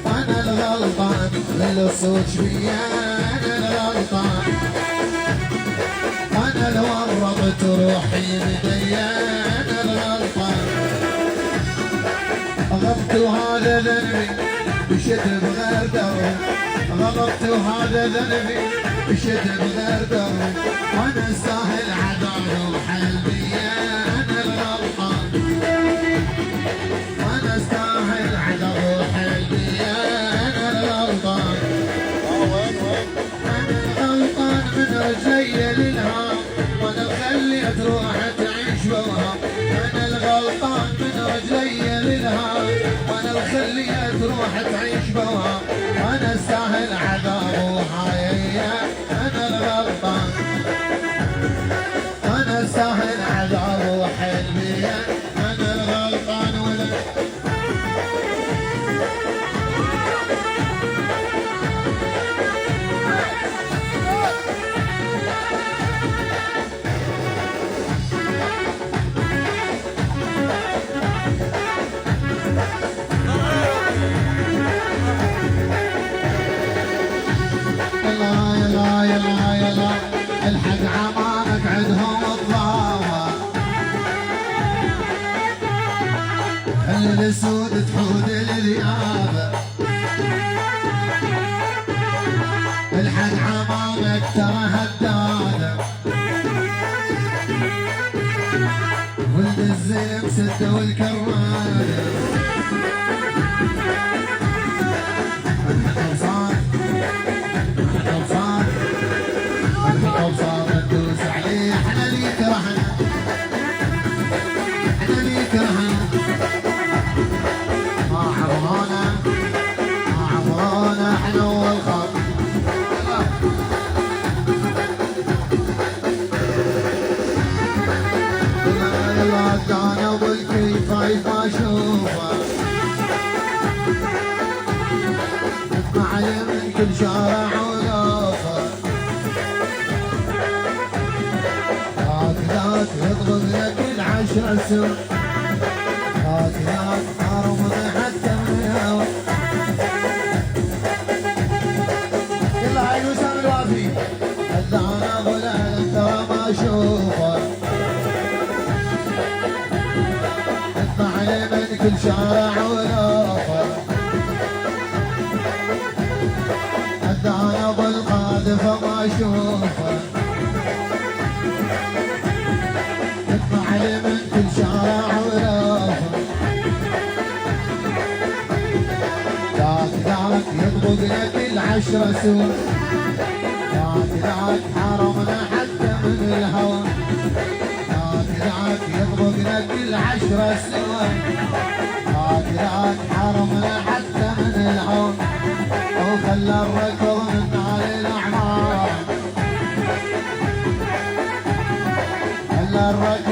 أنا الغلطان للصوت بيا، أنا الغلطان، أنا لو ورطت روحي بديا، أنا الغلطان، غلطت وهذا ذنبي مشيت بغير درب، غلطت وهذا ذنبي مشيت بغير درب، وأنا استاهل عذاب وحلبيا، أنا الغلطان، وأنا استاهل عذاب وحلبيا، أنا الغلطان، أنا الغلطان من رجلي للهام، وأنا خليت روحي تعيش بوهام، أنا الغلطان من رجلي للهام، وأنا خليت روحي تعيش بوهام، وأنا استاهل عذاب وحيايا، أنا الغلطان، أنا استاهل عذاب وحلميا، أنا الغلطان ولا الحق عمانك عندهم الضاوة، خلي الاسود تحود الذيابة، الحق عمانك ترى هدادة، ولد الزين سته والكرادة، وصار ندوس عليه، احنا اللي كرهنا، احنا اللي كرهنا، ما عبرونا، ما عبرونا احنا والخط، يلا كان ابو الكيف ما اشوفه، اسمع لي من كل شارع ولوفه، ذاك يطلق لك العشرة سوء، ذاك حرم حتى من الهوى، يلا هاي وسام الوافي، هذا انا ضلال ترى ما اشوفه، اسمع لي من كل شارع ولوفه، هذا انا ضل قاذفه ما اشوفه، من كل شارع ولوفه، ذاك يطبق لك العشرة سوء، ذاك حرمنا حتى من الهوى، ذاك يطبق لك العشرة سوء، ذاك حرمنا حتى من الهوى، وخلى الركض من نار الأعمار، خلى الركض